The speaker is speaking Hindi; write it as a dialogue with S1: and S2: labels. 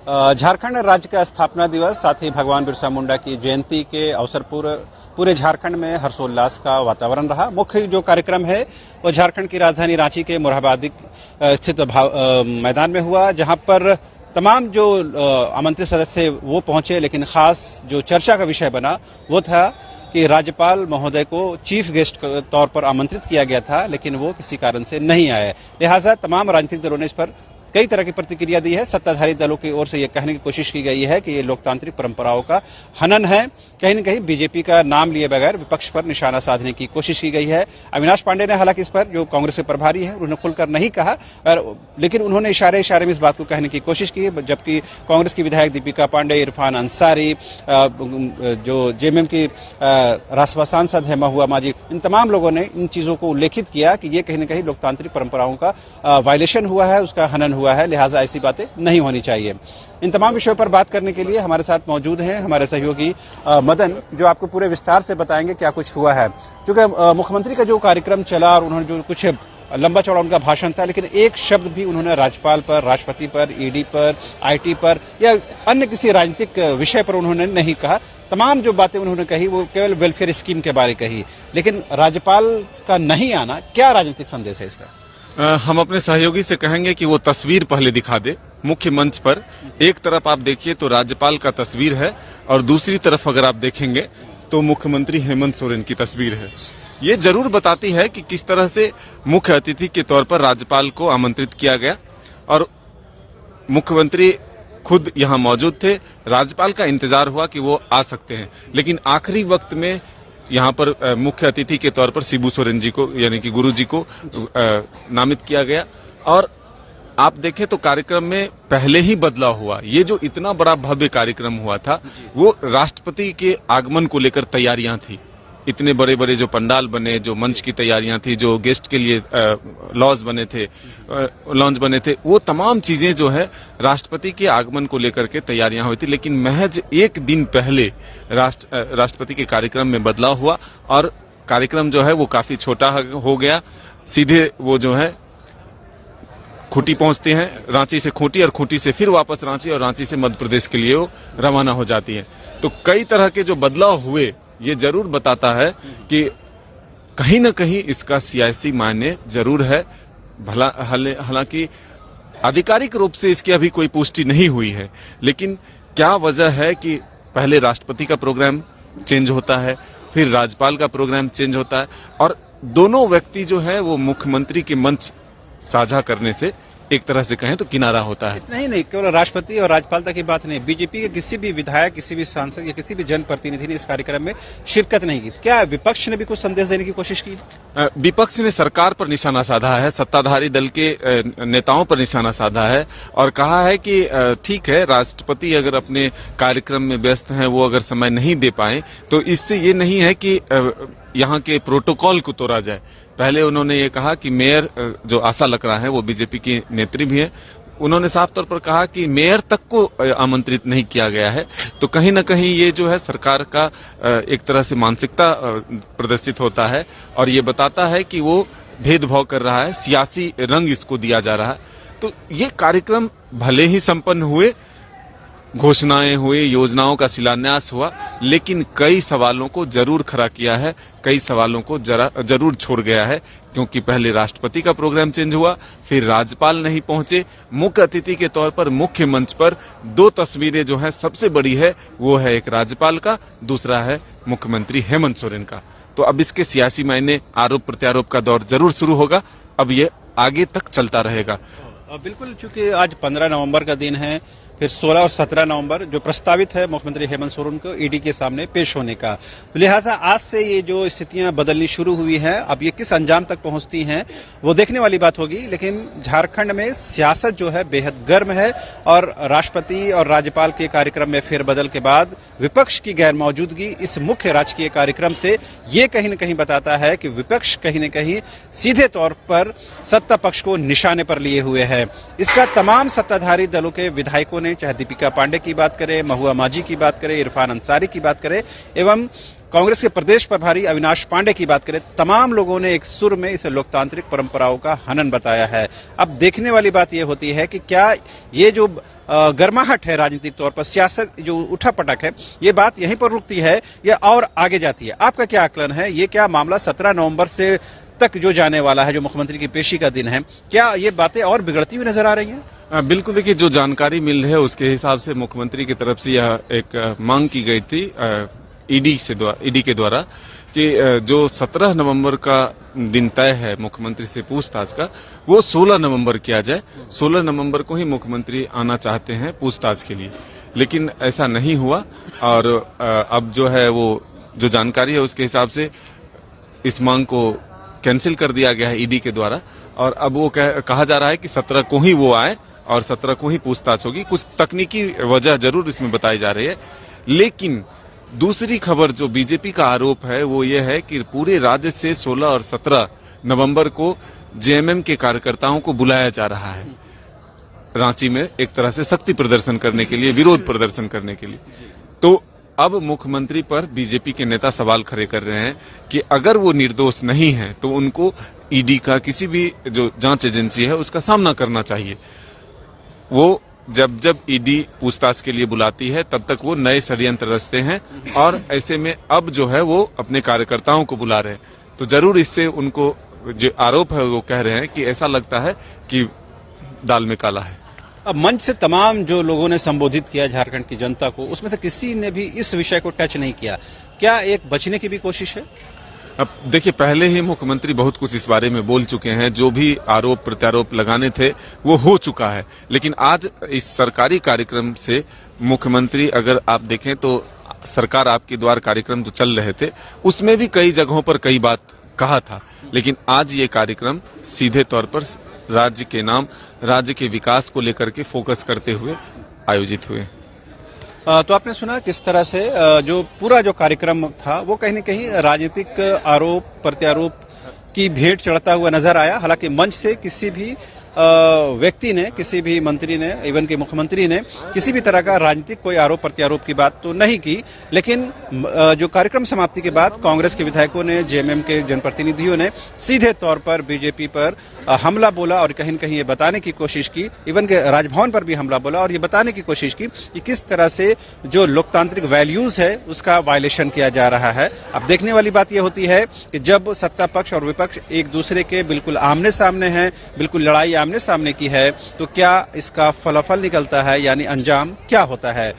S1: झारखंड राज्य का स्थापना दिवस साथ ही भगवान बिरसा मुंडा की जयंती के अवसर पूरे झारखंड में हर्षोल्लास का वातावरण रहा। मुख्य जो कार्यक्रम है वो झारखंड की राजधानी रांची के मोरहाबादी स्थित मैदान में हुआ, जहां पर तमाम जो आमंत्रित सदस्य वो पहुंचे, लेकिन खास जो चर्चा का विषय बना वो था कि राज्यपाल महोदय को चीफ गेस्ट के तौर पर आमंत्रित किया गया था, लेकिन वो किसी कारण से नहीं आए। लिहाजा तमाम राजनीतिक दलों ने इस पर कई तरह की प्रतिक्रिया दी है। सत्ताधारी दलों की ओर से यह कहने की कोशिश की गई है कि ये लोकतांत्रिक परंपराओं का हनन है। कहीं न कहीं बीजेपी का नाम लिए बगैर विपक्ष पर निशाना साधने की कोशिश की गई है। अविनाश पांडे ने हालांकि इस पर, जो कांग्रेस के प्रभारी है, उन्होंने खुलकर नहीं कहा, लेकिन उन्होंने इशारे में इस बात को कहने की कोशिश की, जबकि कांग्रेस की विधायक दीपिका पांडे, इरफान अंसारी, जो जेएमएम की राज्यसभा सांसद है महुआ माजी, इन तमाम लोगों ने इन चीजों को उल्लेखित किया कि ये कहीं न कहीं लोकतांत्रिक परंपराओं का वायलेशन हुआ है, उसका हनन हुआ है, लिहाजा ऐसी बातें नहीं होनी चाहिए। इन तमाम विषयों पर बात करने के लिए हमारे साथ मौजूद हैं हमारे सहयोगी मदन, जो आपको पूरे विस्तार से बताएंगे क्या कुछ हुआ है। क्योंकि मुख्यमंत्री का जो कार्यक्रम चला और उन्होंने जो कुछ लंबा चौड़ा उनका भाषण था, लेकिन एक शब्द भी उन्होंने राज्यपाल पर, राष्ट्रपति पर, ईडी पर, आईटी पर या अन्य किसी राजनीतिक विषय पर उन्होंने नहीं कहा। तमाम जो बातें उन्होंने कही वो केवल वेलफेयर स्कीम के बारे कही, लेकिन राज्यपाल का नहीं आना क्या राजनीतिक संदेश है इसका?
S2: हम अपने सहयोगी से कहेंगे कि वो तस्वीर पहले दिखा दे मुख्य मंच पर। एक तरफ आप देखिए तो राज्यपाल का तस्वीर है और दूसरी तरफ अगर आप देखेंगे तो मुख्यमंत्री हेमंत सोरेन की तस्वीर है। ये जरूर बताती है कि किस तरह से मुख्य अतिथि के तौर पर राज्यपाल को आमंत्रित किया गया और मुख्यमंत्री खुद यहाँ मौजूद थे। राज्यपाल का इंतजार हुआ कि वो आ सकते हैं, लेकिन आखिरी वक्त में यहाँ पर मुख्य अतिथि के तौर पर शिबू सोरेन जी को, यानी कि गुरु जी को नामित किया गया। और आप देखें तो कार्यक्रम में पहले ही बदलाव हुआ। ये जो इतना बड़ा भव्य कार्यक्रम हुआ था वो राष्ट्रपति के आगमन को लेकर तैयारियां थी। इतने बड़े बड़े जो पंडाल बने, जो मंच की तैयारियां थी, जो गेस्ट के लिए लॉन्च बने थे, वो तमाम चीजें जो है राष्ट्रपति के आगमन को लेकर के तैयारियां हुई थी। लेकिन महज एक दिन पहले राष्ट्रपति के कार्यक्रम में बदलाव हुआ और कार्यक्रम जो है वो काफी छोटा हो गया। सीधे वो जो है खूंटी पहुंचते हैं, रांची से खूंटी और खूंटी से फिर वापस रांची और रांची से मध्य प्रदेश के लिए वो रवाना हो जाती है। तो कई तरह के जो बदलाव हुए ये जरूर बताता है कि कहीं न कहीं इसका सियासी मायने जरूर है। हालांकि आधिकारिक रूप से इसकी अभी कोई पुष्टि नहीं हुई है, लेकिन क्या वजह है कि पहले राष्ट्रपति का प्रोग्राम चेंज होता है, फिर राज्यपाल का प्रोग्राम चेंज होता है और दोनों व्यक्ति जो है वो मुख्यमंत्री के मंच साझा करने से एक तरह से कहें तो किनारा होता है।
S1: नहीं, केवल राष्ट्रपति और राज्यपाल तक की बात नहीं, बीजेपी के किसी भी विधायक, किसी भी सांसद या किसी भी जनप्रतिनिधि ने इस कार्यक्रम में शिरकत नहीं की। क्या विपक्ष ने भी कुछ संदेश देने की कोशिश की?
S2: विपक्ष ने सरकार पर निशाना साधा है, सत्ताधारी दल के नेताओं पर निशाना साधा है और कहा है कि ठीक है, राष्ट्रपति अगर अपने कार्यक्रम में व्यस्त हैं, वो अगर समय नहीं दे पाए तो इससे ये नहीं है कि यहाँ के प्रोटोकॉल को तोड़ा जाए। पहले उन्होंने ये कहा कि मेयर, जो आशा लकड़ा है वो बीजेपी की नेत्री भी है, उन्होंने साफ तौर पर कहा कि मेयर तक को आमंत्रित नहीं किया गया है। तो कहीं न कहीं ये जो है सरकार का एक तरह से मानसिकता प्रदर्शित होता है और ये बताता है कि वो भेदभाव कर रहा है, सियासी रंग इसको दिया जा रहा है। तो ये कार्यक्रम भले ही संपन्न हुए, घोषणाएं हुए, योजनाओं का शिलान्यास हुआ, लेकिन कई सवालों को जरूर खड़ा किया है, कई सवालों को जरूर छोड़ गया है। क्योंकि पहले राष्ट्रपति का प्रोग्राम चेंज हुआ, फिर राज्यपाल नहीं पहुंचे, मुख्य अतिथि के तौर पर मुख्य मंच पर दो तस्वीरें जो है, सबसे बड़ी है वो है एक राज्यपाल का, दूसरा है मुख्यमंत्री हेमंत सोरेन का। तो अब इसके सियासी मायने, आरोप प्रत्यारोप का दौर जरूर शुरू होगा। अब ये आगे तक चलता रहेगा।
S1: बिल्कुल, चूंकि आज 15 नवंबर का दिन है, फिर 16 और 17 नवंबर जो प्रस्तावित है मुख्यमंत्री हेमंत सोरेन को ईडी के सामने पेश होने का, तो लिहाजा आज से ये जो स्थितियां बदलनी शुरू हुई हैं, अब ये किस अंजाम तक पहुंचती हैं वो देखने वाली बात होगी। लेकिन झारखंड में सियासत जो है बेहद गर्म है और राष्ट्रपति और राज्यपाल के कार्यक्रम में फेरबदल के बाद विपक्ष की गैर मौजूदगी इस मुख्य राजकीय कार्यक्रम से ये कहीं न कहीं बताता है कि विपक्ष कहीं न कहीं सीधे तौर पर सत्ता पक्ष को निशाने पर लिए हुए है। इसका तमाम सत्ताधारी दलों के विधायकों ने, चाहे दीपिका पांडे की बात करें, महुआ माजी की बात करें, इरफान अंसारी की बात करें, एवं कांग्रेस के प्रदेश प्रभारी अविनाश पांडे की बात करें, तमाम लोगों ने एक सुर में इसे लोकतांत्रिक परंपराओं का हनन बताया है। अब देखने वाली बात यह होती है कि क्या ये जो गर्माहट है राजनीतिक तौर पर, सियासत जो उठापटक है, ये बात यहीं पर रुकती है या और आगे जाती है? आपका क्या आकलन है? ये क्या मामला 17 नवंबर से तक जो जाने वाला है, जो मुख्यमंत्री की पेशी का दिन है, क्या ये बातें और बिगड़ती हुई नजर आ रही हैं?
S2: बिल्कुल, देखिए, जो जानकारी मिल रही है उसके हिसाब से मुख्यमंत्री की तरफ से यह एक मांग की गई थी ईडी के द्वारा कि जो 17 नवंबर का दिन तय है मुख्यमंत्री से पूछताछ का, वो 16 नवंबर किया जाए। 16 नवंबर को ही मुख्यमंत्री आना चाहते हैं पूछताछ के लिए, लेकिन ऐसा नहीं हुआ। और अब जो है वो जो जानकारी है उसके हिसाब से इस मांग को कैंसिल कर दिया गया है ईडी के द्वारा, और अब वो कहा जा रहा है कि 17 को ही वो आए और 17 को ही पूछताछ होगी। कुछ तकनीकी वजह जरूर इसमें बताई जा रही है, लेकिन दूसरी खबर जो बीजेपी का आरोप है वो ये है कि पूरे राज्य से 16 और 17 नवंबर को जेएमएम के कार्यकर्ताओं को बुलाया जा रहा है रांची में, एक तरह से शक्ति प्रदर्शन करने के लिए, विरोध प्रदर्शन करने के लिए। तो अब मुख्यमंत्री पर बीजेपी के नेता सवाल खड़े कर रहे हैं कि अगर वो निर्दोष नहीं है तो उनको ईडी का किसी भी जो जांच एजेंसी है उसका सामना करना चाहिए। वो जब ईडी पूछताछ के लिए बुलाती है तब तक वो नए षड्यंत्र रचते हैं, और ऐसे में अब जो है वो अपने कार्यकर्ताओं को बुला रहे हैं। तो जरूर इससे उनको जो आरोप है वो कह रहे हैं कि ऐसा लगता है कि दाल में काला है।
S1: अब मंच से तमाम जो लोगों ने संबोधित किया झारखंड की जनता को, उसमें से किसी ने भी इस विषय को टच नहीं किया। क्या एक बचने की भी कोशिश है?
S2: अब देखिए, पहले ही मुख्यमंत्री बहुत कुछ इस बारे में बोल चुके हैं, जो भी आरोप प्रत्यारोप लगाने थे वो हो चुका है। लेकिन आज इस सरकारी कार्यक्रम से मुख्यमंत्री, अगर आप देखें तो सरकार आपके द्वार कार्यक्रम जो चल रहे थे उसमें भी कई जगहों पर कई बात कहा था, लेकिन आज ये कार्यक्रम सीधे तौर पर राज्य के नाम, राज्य के विकास को लेकर के फोकस करते हुए आयोजित हुए।
S1: तो आपने सुना किस तरह से जो पूरा जो कार्यक्रम था वो कहीं न कहीं राजनीतिक आरोप प्रत्यारोप की भेंट चढ़ता हुआ नजर आया। हालांकि मंच से किसी भी व्यक्ति ने, किसी भी मंत्री ने, इवन के मुख्यमंत्री ने किसी भी तरह का राजनीतिक कोई आरोप प्रत्यारोप की बात तो नहीं की। लेकिन जो कार्यक्रम समाप्ति के बाद कांग्रेस के विधायकों ने, जेएमएम के जनप्रतिनिधियों ने सीधे तौर पर बीजेपी पर हमला बोला और कहीं न कहीं ये बताने की कोशिश की, इवन के राजभवन पर भी हमला बोला और ये बताने की कोशिश की कि किस तरह से जो लोकतांत्रिक वैल्यूज है उसका वायलेशन किया जा रहा है। अब देखने वाली बात यह होती है कि जब सत्ता पक्ष और विपक्ष एक दूसरे के बिल्कुल आमने सामने हैं, बिल्कुल लड़ाई आमने सामने की है, तो क्या इसका फलाफल निकलता है, यानी अंजाम क्या होता है।